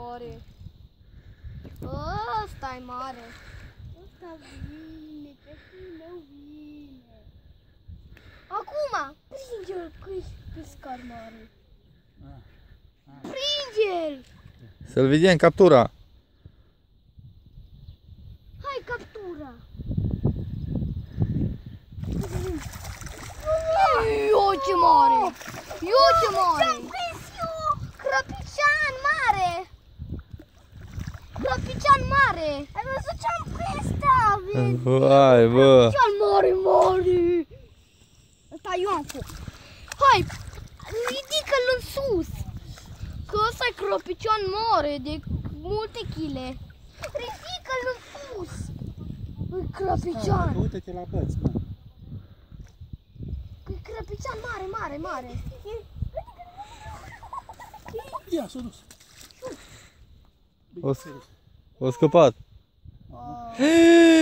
mare. Ăsta-i mare. Ăsta vine, peștii meu vine. Acum, prinde-l că-i pescar mare. Prinde-l! Să-l vedem captura. Hai, captura! Io ce mare! Io ce mare! Crăpician mare! Crăpician mare! Ai văzut ce-am prins, David? Vai, bă. Crăpician mare, mare! Ăsta eu am fost. Hai, ridică-l în sus! Că ăsta e crăpician mare, de multe chile. Ridică-l în sus! E crăpician! Uite-te la băț, mă. E crăpician mare, mare, mare! Ia, s-a dus. O scăpat. Oh.